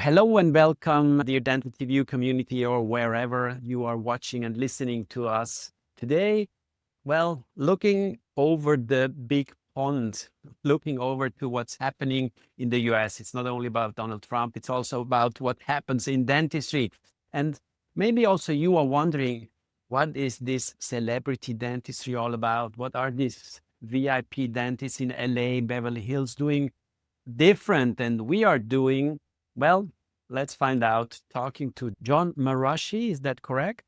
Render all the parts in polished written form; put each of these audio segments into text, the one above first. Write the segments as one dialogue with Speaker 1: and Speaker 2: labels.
Speaker 1: Hello and welcome, dear Dentistry View community, or wherever you are watching and listening to us today. Well, looking over the big pond, looking over to what's happening in the US. It's not only about Donald Trump, it's also about what happens in dentistry. And maybe also you are wondering, what is this celebrity dentistry all about? What are these VIP dentists in LA, Beverly Hills doing different than we are doing? Well, let's find out. Talking to Jon Marashi, is that correct?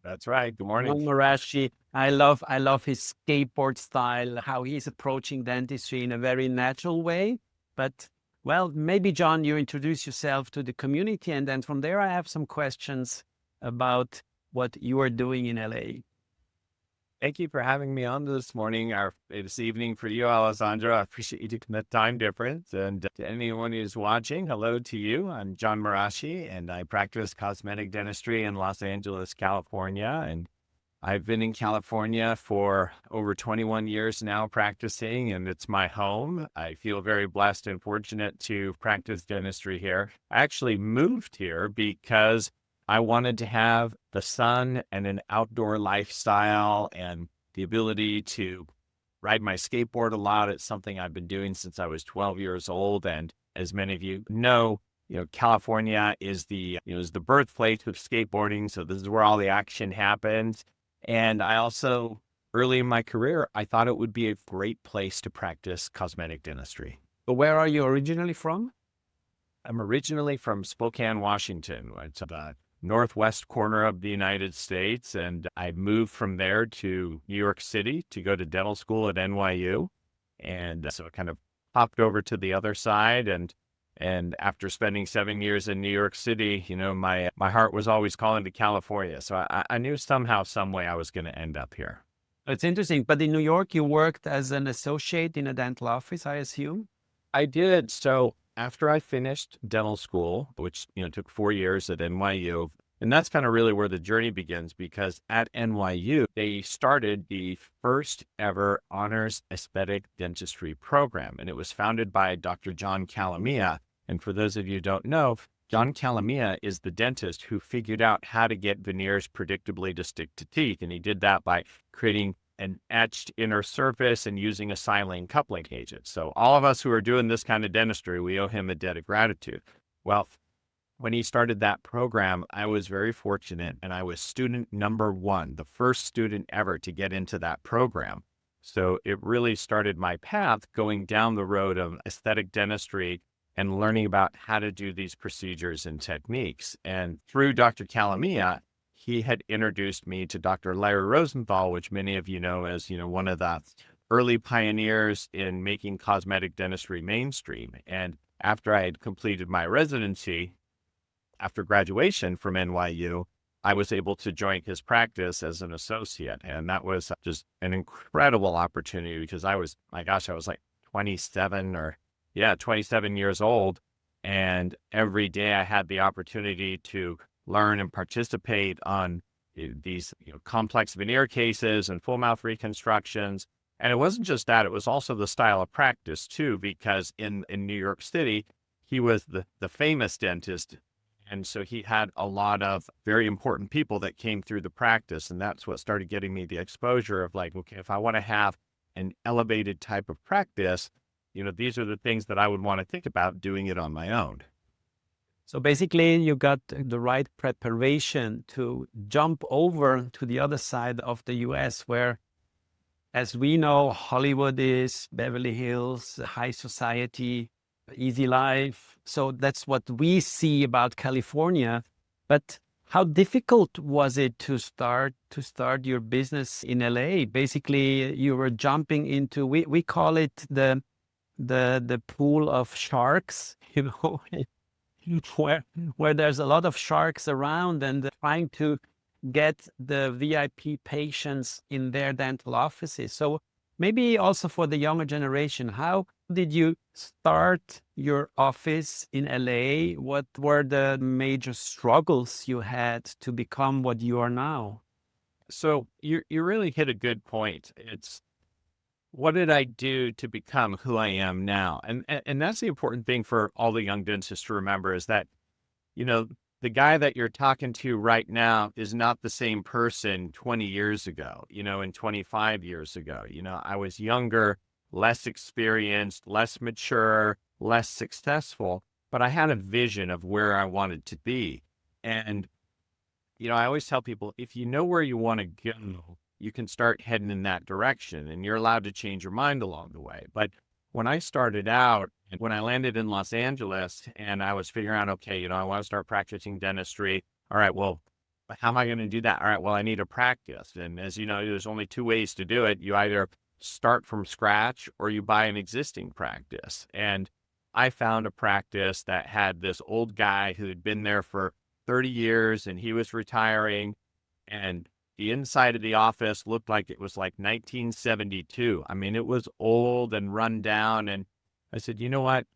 Speaker 2: That's right. Good morning.
Speaker 1: Jon Marashi, I love his skateboard style, how he's approaching dentistry in a very natural way. But well, maybe John, you introduce yourself to the community, and then from there I have some questions about what you are doing in LA.
Speaker 2: Thank you for having me on this morning or this evening for you, Alessandro. I appreciate you taking the time difference. And to anyone who's watching, hello to you. I'm Jon Marashi, and I practice cosmetic dentistry in Los Angeles, California. And I've been in California for over 21 years now practicing, and it's my home. I feel very blessed and fortunate to practice dentistry here. I actually moved here because I wanted to have the sun and an outdoor lifestyle and the ability to ride my skateboard a lot. It's something I've been doing since I was 12 years old. And as many of you know, California is is the birthplace of skateboarding. So this is where all the action happens. And I also, early in my career, I thought it would be a great place to practice cosmetic dentistry.
Speaker 1: So where are you originally from?
Speaker 2: I'm originally from Spokane, Washington. It's the northwest corner of the United States. And I moved from there to New York City to go to dental school at NYU. And so I kind of hopped over to the other side. And after spending 7 years in New York City, my heart was always calling to California. So I knew somehow, some way I was going to end up here.
Speaker 1: It's interesting, but in New York, you worked as an associate in a dental office, I assume?
Speaker 2: I did. So after I finished dental school, which, took 4 years at NYU, and that's kind of really where the journey begins, because at NYU, they started the first ever honors aesthetic dentistry program. And it was founded by Dr. John Calamia. And for those of you who don't know, John Calamia is the dentist who figured out how to get veneers predictably to stick to teeth. And he did that by creating an etched inner surface and using a silane coupling agent. So all of us who are doing this kind of dentistry, we owe him a debt of gratitude. Well, when he started that program, I was very fortunate, and I was student number one, the first student ever to get into that program. So it really started my path going down the road of aesthetic dentistry and learning about how to do these procedures and techniques. And through Dr. Calamia, he had introduced me to Dr. Larry Rosenthal, which many of you know as, one of the early pioneers in making cosmetic dentistry mainstream. And after I had completed my residency, after graduation from NYU, I was able to join his practice as an associate. And that was just an incredible opportunity because I was like 27 years old. And every day I had the opportunity to learn and participate on these complex veneer cases and full mouth reconstructions. And it wasn't just that, it was also the style of practice too, because in New York City, he was the famous dentist. And so he had a lot of very important people that came through the practice. And that's what started getting me the exposure of like, okay, if I want to have an elevated type of practice, these are the things that I would want to think about doing it on my own.
Speaker 1: So basically, you got the right preparation to jump over to the other side of the US, where, as we know, Hollywood is, Beverly Hills, high society, easy life. So that's what we see about California. But how difficult was it to start your business in LA? Basically, you were jumping into, we call it the pool of sharks, where there's a lot of sharks around and trying to get the VIP patients in their dental offices. So maybe also for the younger generation, how did you start your office in LA? What were the major struggles you had to become what you are now?
Speaker 2: So you really hit a good point. It's what did I do to become who I am now? And that's the important thing for all the young dentists to remember is that you know, the guy that you're talking to right now is not the same person 20 years ago, and 25 years ago. I was younger, less experienced, less mature, less successful, but I had a vision of where I wanted to be. And, I always tell people, if you know where you want to go, you can start heading in that direction, and you're allowed to change your mind along the way. But when I started out, and when I landed in Los Angeles and I was figuring out, okay, I want to start practicing dentistry. All right, well, how am I going to do that? All right, well, I need a practice. And as you know, there's only two ways to do it. You either start from scratch or you buy an existing practice. And I found a practice that had this old guy who had been there for 30 years and he was retiring, and the inside of the office looked like it was like 1972. I mean, it was old and run down. And I said, you know what?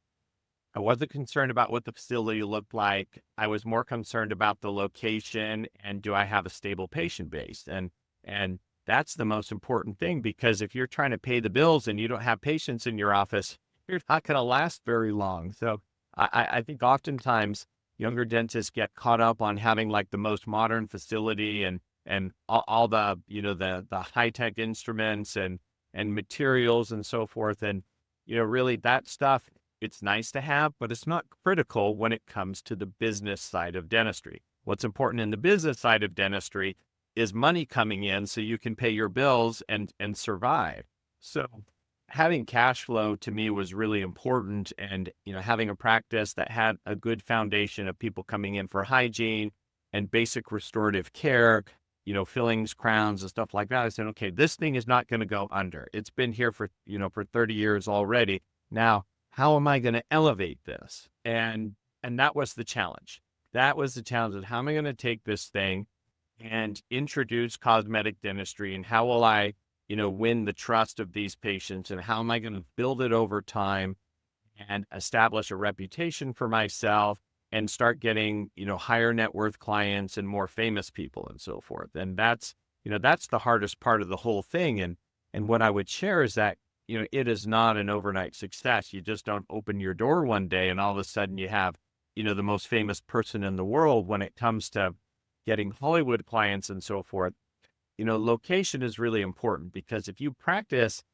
Speaker 2: I wasn't concerned about what the facility looked like. I was more concerned about the location and do I have a stable patient base? And that's the most important thing, because if you're trying to pay the bills and you don't have patients in your office, you're not going to last very long. So I think oftentimes younger dentists get caught up on having like the most modern facility and all the, the high-tech instruments and materials and so forth. And, really that stuff, it's nice to have, but it's not critical when it comes to the business side of dentistry. What's important in the business side of dentistry is money coming in so you can pay your bills and survive. So having cash flow to me was really important. And, having a practice that had a good foundation of people coming in for hygiene and basic restorative care, fillings, crowns, and stuff like that. I said, okay, this thing is not going to go under. It's been here for 30 years already. Now, how am I going to elevate this? And that was the challenge. That was the challenge of how am I going to take this thing and introduce cosmetic dentistry, and how will I, win the trust of these patients, and how am I going to build it over time and establish a reputation for myself and start getting, higher net worth clients and more famous people and so forth. And that's the hardest part of the whole thing. And what I would share is that, it is not an overnight success. You just don't open your door one day and all of a sudden you have, the most famous person in the world when it comes to getting Hollywood clients and so forth. Location is really important, because if you practice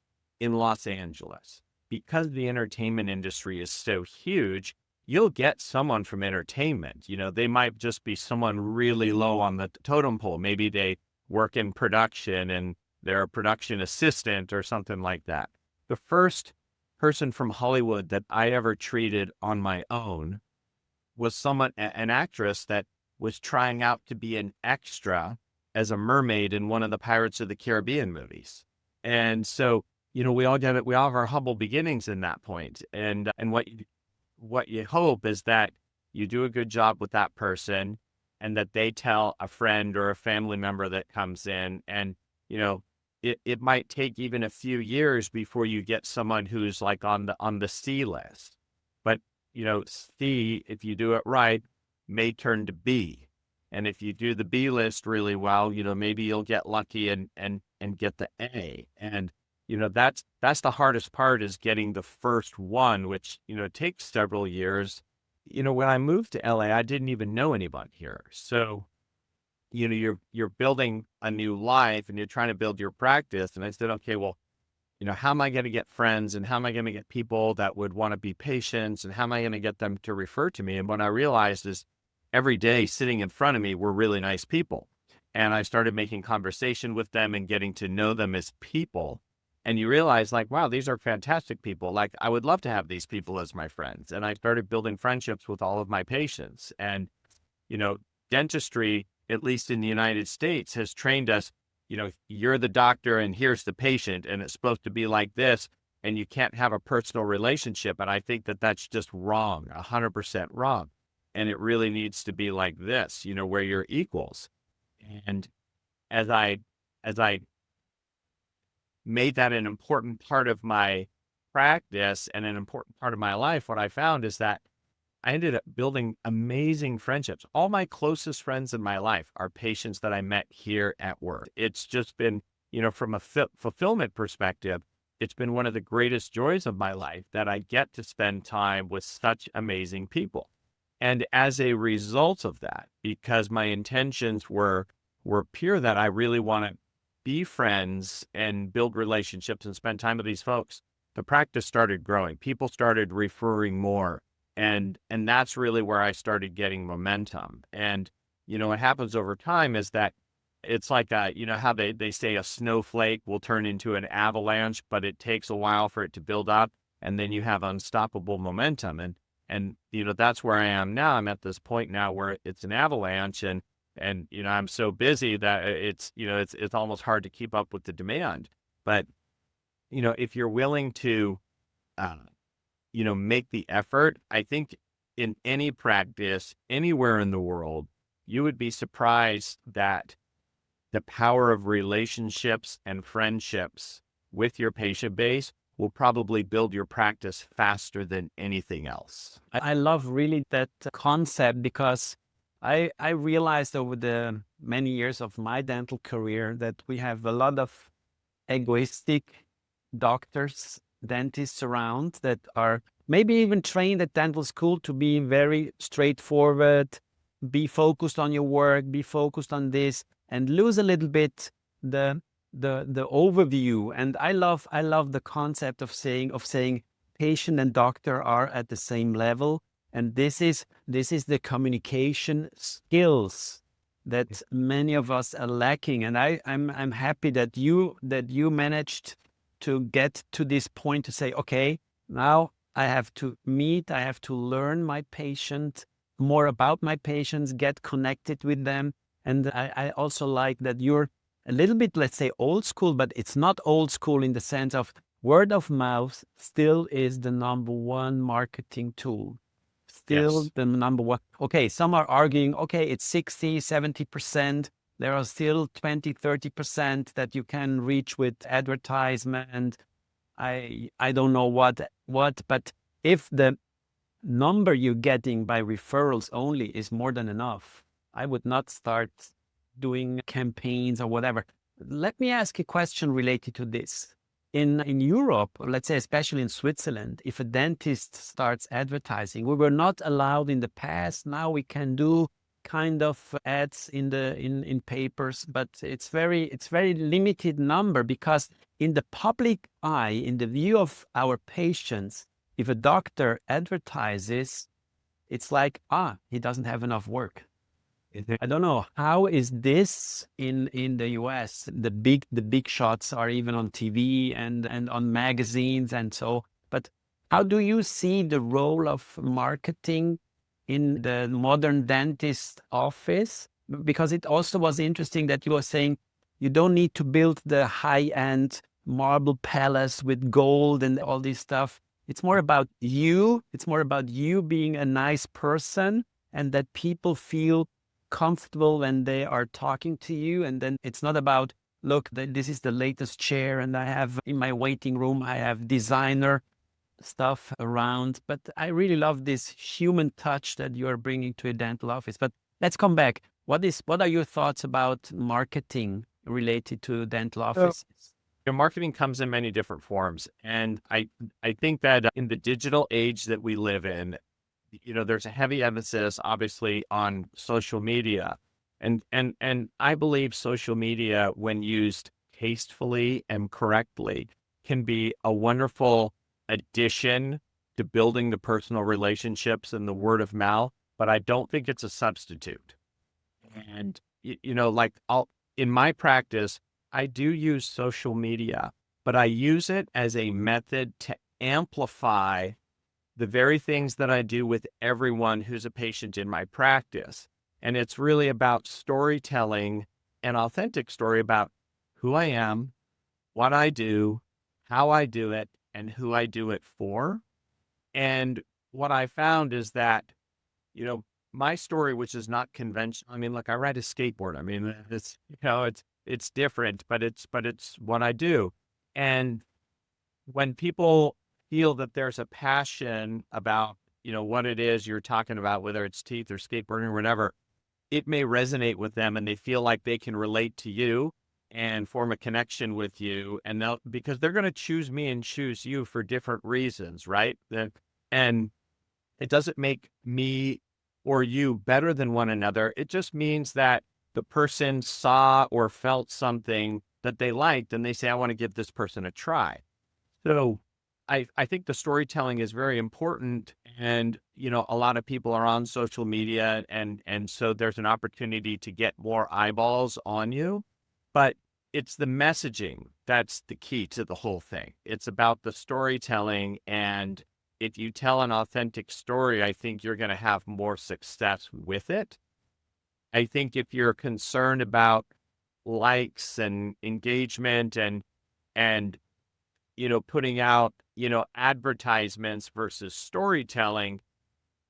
Speaker 2: in Los Angeles, because the entertainment industry is so huge, you'll get someone from entertainment. They might just be someone really low on the totem pole. Maybe they work in production and they're a production assistant or something like that. The first person from Hollywood that I ever treated on my own was an actress that was trying out to be an extra as a mermaid in one of the Pirates of the Caribbean movies. And so, we all have our humble beginnings in that point. And what you hope is that you do a good job with that person, and that they tell a friend or a family member that comes in. And, it might take even a few years before you get someone who's like on the C list. But, C, if you do it right, may turn to B. And if you do the B list really well, maybe you'll get lucky and get the A. And, that's the hardest part, is getting the first one, which, takes several years. When I moved to LA, I didn't even know anyone here. So, you're building a new life and you're trying to build your practice. And I said, okay, well, how am I going to get friends, and how am I going to get people that would want to be patients, and how am I going to get them to refer to me? And what I realized is every day sitting in front of me were really nice people. And I started making conversation with them and getting to know them as people. And you realize, like, wow, these are fantastic people. Like, I would love to have these people as my friends. And I started building friendships with all of my patients. And, dentistry, at least in the United States, has trained us, you're the doctor and here's the patient, and it's supposed to be like this, and you can't have a personal relationship. And I think that that's just wrong, 100% wrong. And it really needs to be like this, where you're equals. And as I made that an important part of my practice and an important part of my life, what I found is that I ended up building amazing friendships. All my closest friends in my life are patients that I met here at work. It's just been, from a fulfillment perspective, it's been one of the greatest joys of my life that I get to spend time with such amazing people. And as a result of that, because my intentions were pure that I really want to be friends and build relationships and spend time with these folks, the practice started growing. People started referring more. And that's really where I started getting momentum. And, what happens over time is that it's like, how they say a snowflake will turn into an avalanche, but it takes a while for it to build up. And then you have unstoppable momentum. And, that's where I am now. I'm at this point now where it's an avalanche, and, I'm so busy that it's almost hard to keep up with the demand. But, if you're willing to, uh, make the effort, I think in any practice, anywhere in the world, you would be surprised that the power of relationships and friendships with your patient base will probably build your practice faster than anything else.
Speaker 1: I love really that concept because I realized over the many years of my dental career that we have a lot of egoistic doctors, dentists around that are maybe even trained at dental school to be very straightforward, be focused on your work, be focused on this, and lose a little bit the the overview. And I love the concept of saying patient and doctor are at the same level. And this is the communication skills that many of us are lacking. And I'm happy that you managed to get to this point to say, okay, now I have to learn my patient, more about my patients, get connected with them. And I also like that you're a little bit, let's say, old school, but it's not old school in the sense of word of mouth still is the number one marketing tool. Still
Speaker 2: Yes.
Speaker 1: the number one. Okay, some are arguing, okay, it's 60, 70%. There are still 20, 30% that you can reach with advertisement. I don't know what, but if the number you're getting by referrals only is more than enough, I would not start doing campaigns or whatever. Let me ask a question related to this. In Europe, or let's say especially in Switzerland, if a dentist starts advertising, we were not allowed in the past. Now we can do kind of ads in papers, but it's very limited number, because in the public eye, in the view of our patients, if a doctor advertises, it's like, he doesn't have enough work. I don't know, how is this in the US? The big shots are even on TV and on magazines and so. But how do you see the role of marketing in the modern dentist office? Because it also was interesting that you were saying you don't need to build the high-end marble palace with gold and all this stuff. It's more about you. It's more about you being a nice person, and that people feel comfortable when they are talking to you. And then it's not about, look, this is the latest chair, and I have in my waiting room, I have designer stuff around. But I really love this human touch that you are bringing to a dental office. But let's come back. What are your thoughts about marketing related to dental offices?
Speaker 2: Marketing comes in many different forms. And I think that in the digital age that we live in, there's a heavy emphasis, obviously, on social media. And I believe social media, when used tastefully and correctly, can be a wonderful addition to building the personal relationships and the word of mouth, but I don't think it's a substitute. And, in my practice, I do use social media, but I use it as a method to amplify the very things that I do with everyone who's a patient in my practice. And it's really about storytelling, an authentic story about who I am, what I do, how I do it, and who I do it for. And what I found is that, my story, which is not conventional. I mean, look, I ride a skateboard. I mean, it's different, but it's what I do. And when people feel that there's a passion about, what it is you're talking about, whether it's teeth or skateboarding or whatever, it may resonate with them, and they feel like they can relate to you and form a connection with you. And because they're going to choose me and choose you for different reasons, right? And it doesn't make me or you better than one another. It just means that the person saw or felt something that they liked and they say, I want to give this person a try. So I think the storytelling is very important. And, a lot of people are on social media and so there's an opportunity to get more eyeballs on you. But it's the messaging that's the key to the whole thing. It's about the storytelling. And if you tell an authentic story, I think you're going to have more success with it. I think if you're concerned about likes and engagement and putting out, advertisements versus storytelling,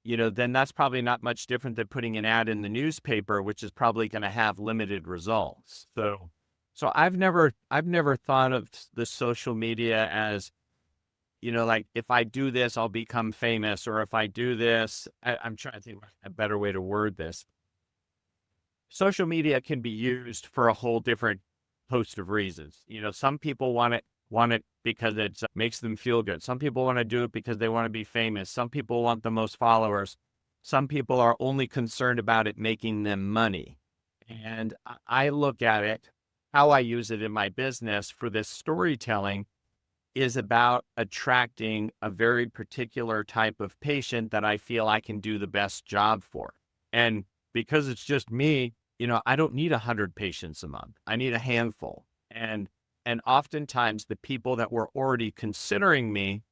Speaker 2: then that's probably not much different than putting an ad in the newspaper, which is probably going to have limited results. So I've never thought of the social media as, like if I do this, I'll become famous, or if I do this, I'm trying to think of a better way to word this. Social media can be used for a whole different host of reasons. Some people want it because it makes them feel good. Some people want to do it because they want to be famous. Some people want the most followers. Some people are only concerned about it making them money. And I look at it, how I use it in my business for this storytelling is about attracting a very particular type of patient that I feel I can do the best job for. And because it's just me, I don't need 100 patients a month. I need a handful. And oftentimes the people that were already considering me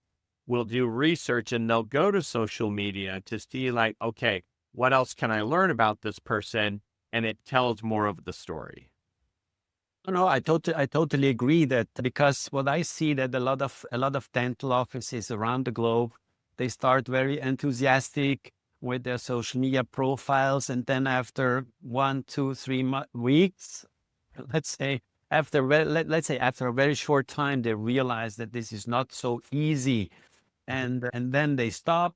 Speaker 2: will do research and they'll go to social media to see like, okay, what else can I learn about this person? And it tells more of the story.
Speaker 1: No, I totally agree that because what I see that a lot of dental offices around the globe, they start very enthusiastic with their social media profiles, and then after 1, 2, 3 weeks, let's say let's say after a very short time, they realize that this is not so easy, and then they stop.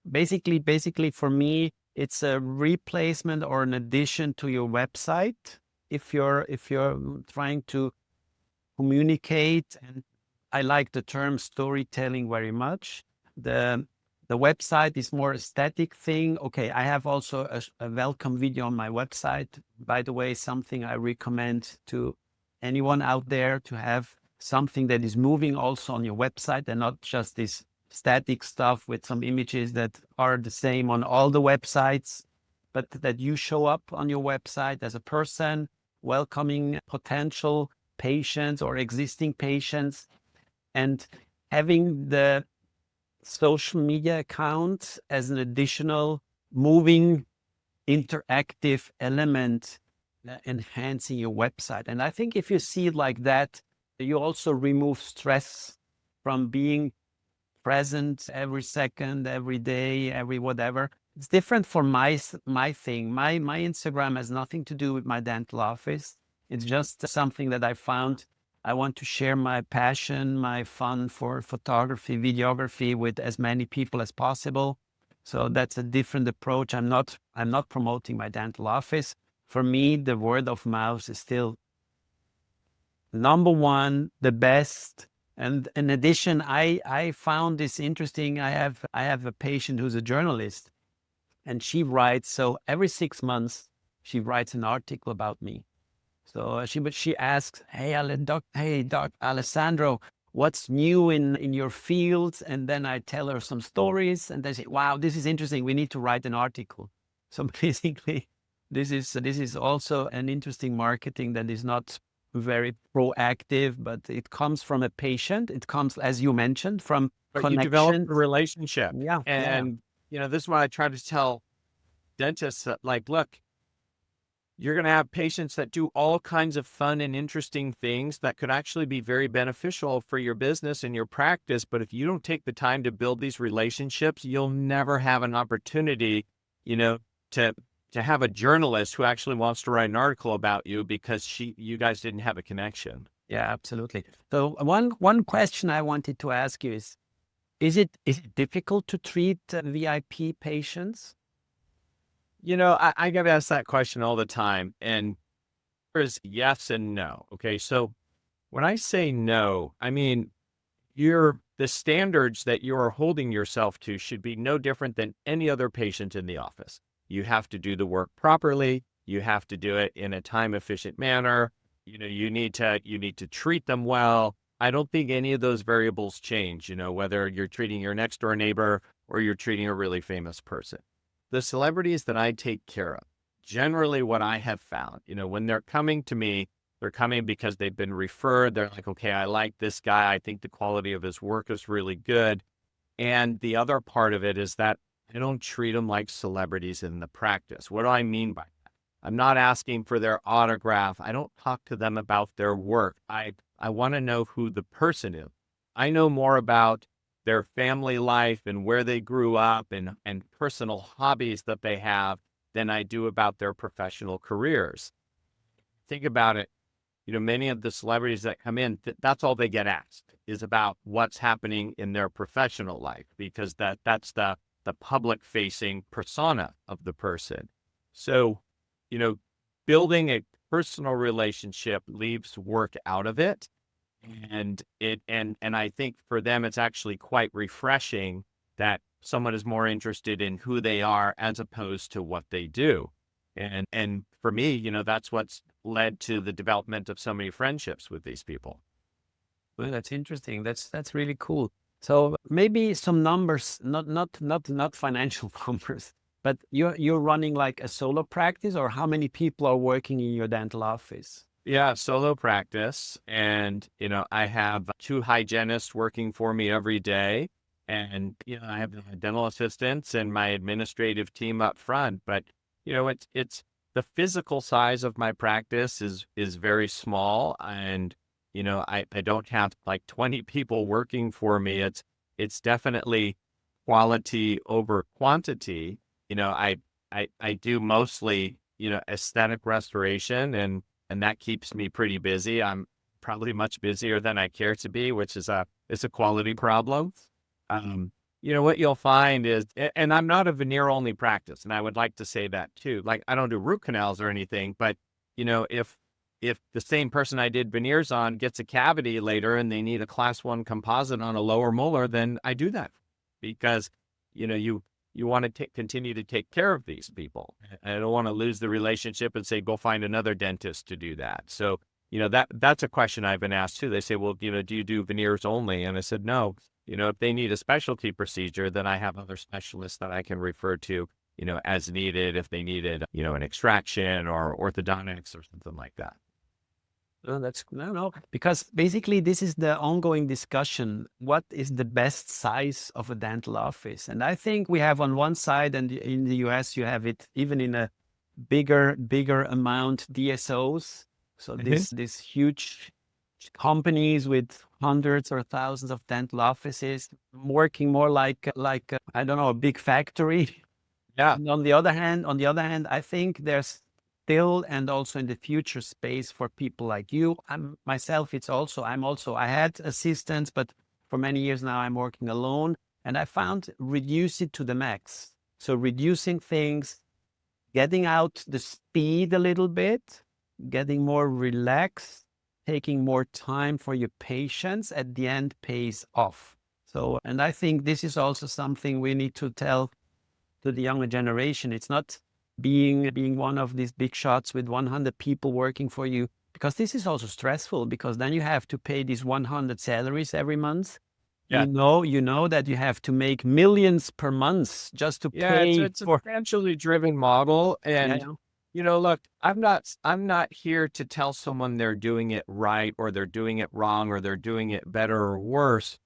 Speaker 1: Basically, for me, it's a replacement or an addition to your website if you're trying to communicate. And I like the term storytelling very much. The website is more aesthetic thing. Okay, I have also a welcome video on my website. By the way, something I recommend to anyone out there to have something that is moving also on your website and not just this static stuff with some images that are the same on all the websites, but that you show up on your website as a person welcoming potential patients or existing patients, and having the social media account as an additional moving interactive element enhancing your website. And I think if you see it like that, you also remove stress from being present every second, every day, every whatever. It's different for my thing. My Instagram has nothing to do with my dental office. It's just something that I found. I want to share my passion, my fun for photography, videography with as many people as possible. So that's a different approach. I'm not promoting my dental office. For me, the word of mouth is still number one, the best. And in addition, I found this interesting. I have a patient who's a journalist, and she writes. So every 6 months, she writes an article about me. So she asks, hey Doc Alessandro, what's new in your field? And then I tell her some stories, and they say, wow, this is interesting. We need to write an article. So basically, this is also an interesting marketing that is not very proactive, but it comes from a patient. It comes, as you mentioned, from
Speaker 2: But you develop
Speaker 1: connections.
Speaker 2: a relationship.
Speaker 1: Yeah, yeah.
Speaker 2: And, this is what I try to tell dentists that, like, look, you're going to have patients that do all kinds of fun and interesting things that could actually be very beneficial for your business and your practice. But if you don't take the time to build these relationships, you'll never have an opportunity, to have a journalist who actually wants to write an article about you because you guys didn't have a connection.
Speaker 1: Yeah, absolutely. So one question I wanted to ask you is it difficult to treat VIP patients?
Speaker 2: I get asked that question all the time, and there's yes and no. Okay. So when I say no, I mean, the standards that you are holding yourself to should be no different than any other patient in the office. You have to do the work properly. You have to do it in a time efficient manner. You need to treat them well. I don't think any of those variables change, whether you're treating your next door neighbor or you're treating a really famous person. The celebrities that I take care of, generally what I have found, when they're coming to me, they're coming because they've been referred. They're like, okay, I like this guy. I think the quality of his work is really good. And the other part of it is that I don't treat them like celebrities in the practice. What do I mean by that? I'm not asking for their autograph. I don't talk to them about their work. I want to know who the person is. I know more about their family life and where they grew up and personal hobbies that they have than I do about their professional careers. Think about it. Many of the celebrities that come in, that's all they get asked is about what's happening in their professional life, because that's the public facing persona of the person. So, you know, building a personal relationship leaves work out of it. And I think for them, it's actually quite refreshing that someone is more interested in who they are as opposed to what they do. And for me, that's what's led to the development of so many friendships with these people.
Speaker 1: Well, that's interesting. That's really cool. So maybe some numbers, not financial numbers, but you're running like a solo practice, or how many people are working in your dental office?
Speaker 2: Yeah, solo practice. And, I have two hygienists working for me every day. And, I have the dental assistants and my administrative team up front. But, it's the physical size of my practice is very small. And, I don't have like 20 people working for me. It's definitely quality over quantity. I do mostly, aesthetic restoration, and that keeps me pretty busy. I'm probably much busier than I care to be, which is a quality problem. What you'll find is, and I'm not a veneer only practice, and I would like to say that too. Like, I don't do root canals or anything, but if the same person I did veneers on gets a cavity later and they need a class 1 composite on a lower molar, then I do that, because you want to continue to take care of these people. I don't want to lose the relationship and say, go find another dentist to do that. So, that's a question I've been asked too. They say, well, do you do veneers only? And I said, no, if they need a specialty procedure, then I have other specialists that I can refer to, as needed, if they needed, an extraction or orthodontics or something like that.
Speaker 1: No, that's no, because basically this is the ongoing discussion. What is the best size of a dental office? And I think we have on one side, and in the US, you have it even in a bigger amount, DSOs. So this huge companies with hundreds or thousands of dental offices working more like I don't know, a big factory.
Speaker 2: Yeah.
Speaker 1: And on the other hand, I think there's still and also in the future space for people like you. I had assistants, but for many years now I'm working alone, and I found reduce it to the max. So reducing things, getting out the speed a little bit, getting more relaxed, taking more time for your patients at the end pays off. So, and I think this is also something we need to tell to the younger generation. It's not being one of these big shots with 100 people working for you, because this is also stressful, because then you have to pay these 100 salaries every month.
Speaker 2: Yeah.
Speaker 1: You know that you have to make millions per month just to
Speaker 2: Yeah,
Speaker 1: pay
Speaker 2: it's a
Speaker 1: for.
Speaker 2: financially driven model. And, look, I'm not here to tell someone they're doing it right or they're doing it wrong or they're doing it better or worse.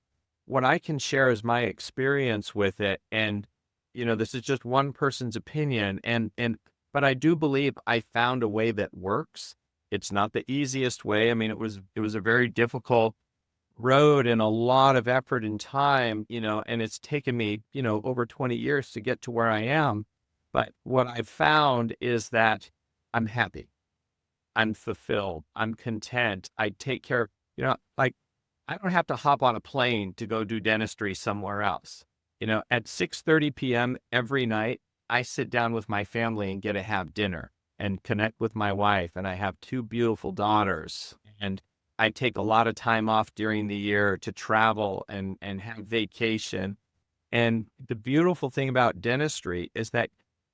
Speaker 2: What I can share is my experience with it. And, this is just one person's opinion. But I do believe I found a way that works. It's not the easiest way. I mean, it was a very difficult road and a lot of effort and time, and it's taken me, over 20 years to get to where I am. But what I've found is that I'm happy. I'm fulfilled. I'm content. I take care, like, I don't have to hop on a plane to go do dentistry somewhere else. At 6:30 p.m. every night, I sit down with my family and get to have dinner and connect with my wife. And I have two beautiful daughters. And I take a lot of time off during the year to travel and have vacation. And the beautiful thing about dentistry is that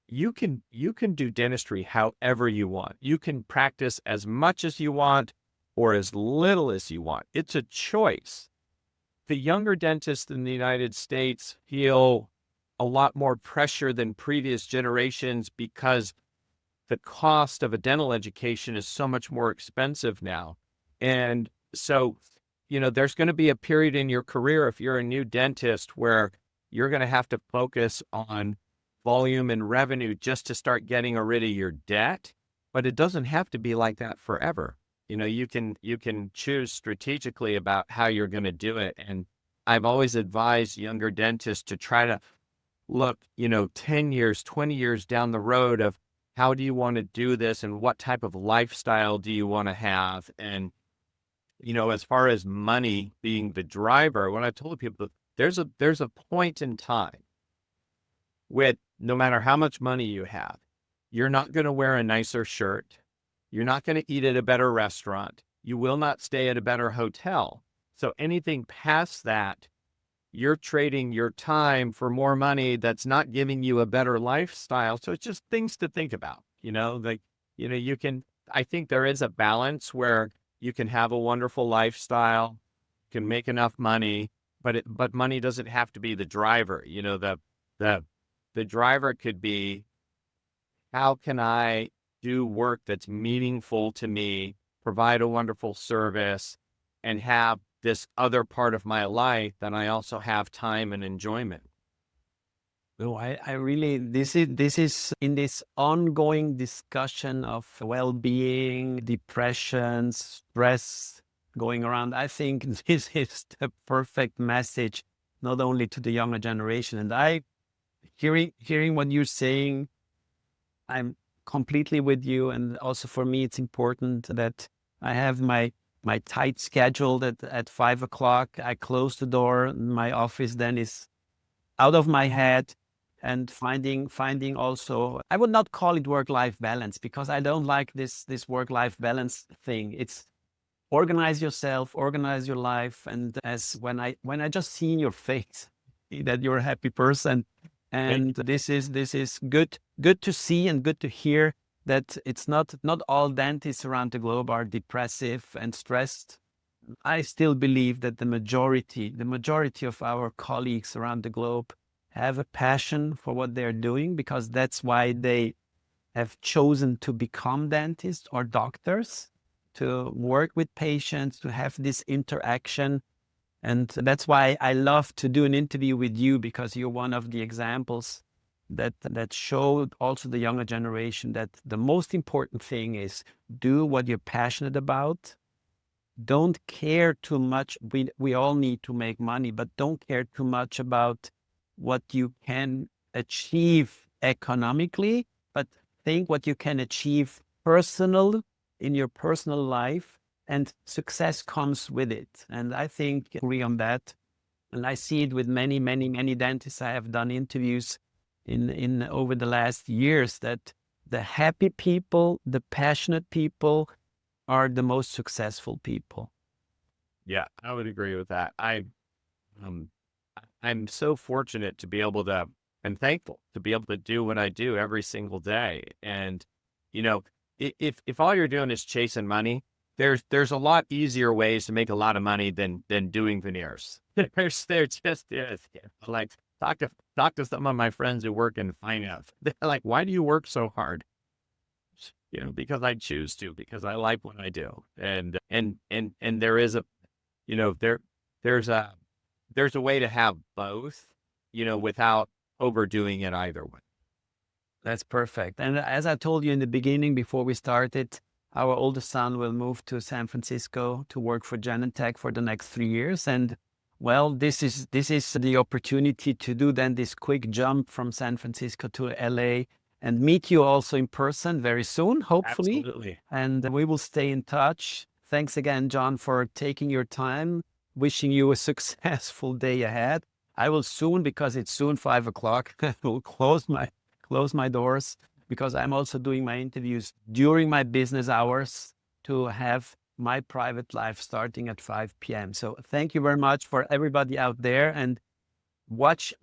Speaker 2: you can do dentistry however you want. You can practice as much as you want or as little as you want. It's a choice. The younger dentists in the United States feel a lot more pressure than previous generations because the cost of a dental education is so much more expensive now. And so, there's going to be a period in your career, if you're a new dentist, where you're going to have to focus on volume and revenue just to start getting rid of your debt. But it doesn't have to be like that forever. You can choose strategically about how you're going to do it. And I've always advised younger dentists to try to look, 10 years, 20 years down the road of how do you want to do this and what type of lifestyle do you want to have? And, as far as money being the driver, when I told people there's a point in time with no matter how much money you have, you're not going to wear a nicer shirt. You're not going to eat at a better restaurant. You will not stay at a better hotel. So anything past that, you're trading your time for more money that's not giving you a better lifestyle. So it's just things to think about, I think there is a balance where you can have a wonderful lifestyle, can make enough money, but money doesn't have to be the driver. The driver could be, how can I do work that's meaningful to me, provide a wonderful service, and have this other part of my life that I also have time and enjoyment.
Speaker 1: No, I really, this is in this ongoing discussion of well-being, depression, stress going around. I think this is the perfect message, not only to the younger generation. And hearing what you're saying, I'm completely with you. And also for me, it's important that I have my tight schedule that at 5 o'clock, I close the door. My office then is out of my head, and finding also, I would not call it work-life balance, because I don't like this work-life balance thing. It's organize yourself, organize your life. And as when I just see in your face that you're a happy person, and this is good to see and good to hear that it's not all dentists around the globe are depressive and stressed. I still believe that the majority of our colleagues around the globe have a passion for what they're doing, because that's why they have chosen to become dentists or doctors, to work with patients, to have this interaction. And that's why I love to do an interview with you, because you're one of the examples that showed also the younger generation that the most important thing is do what you're passionate about. Don't care too much. We all need to make money, but don't care too much about what you can achieve economically, but think what you can achieve in your personal life, and success comes with it. And I think I agree on that. And I see it with many, many, many dentists I have done interviews in over the last years, that the happy people, the passionate people are the most successful people.
Speaker 2: Yeah, I would agree with that. Um, I'm so fortunate to be able to, and thankful to be able to do what I do every single day. And, if all you're doing is chasing money, there's a lot easier ways to make a lot of money than doing veneers. There just is. Like, talk to some of my friends who work in finance. They're like, why do you work so hard? Because I choose to, because I like what I do. And there is there's a way to have both, without overdoing it either way.
Speaker 1: That's perfect. And as I told you in the beginning, before we started, our oldest son will move to San Francisco to work for Genentech for the next 3 years. And well, this is the opportunity to do then this quick jump from San Francisco to LA, and meet you also in person very soon, hopefully.
Speaker 2: Absolutely.
Speaker 1: And we will stay in touch. Thanks again, Jon, for taking your time. Wishing you a successful day ahead. I will soon, because it's soon 5 o'clock, I will close my doors, because I'm also doing my interviews during my business hours to have my private life starting at 5 p.m. So thank you very much for everybody out there, and watch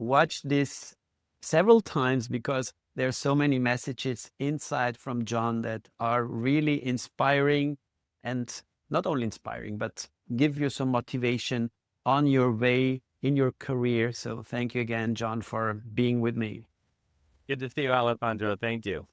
Speaker 1: this several times, because There's so many messages inside from Jon that are really inspiring, and not only inspiring, but give you some motivation on your way in your career. So thank you again, Jon, for being with me.
Speaker 2: Good to see you, Alejandro. Thank you.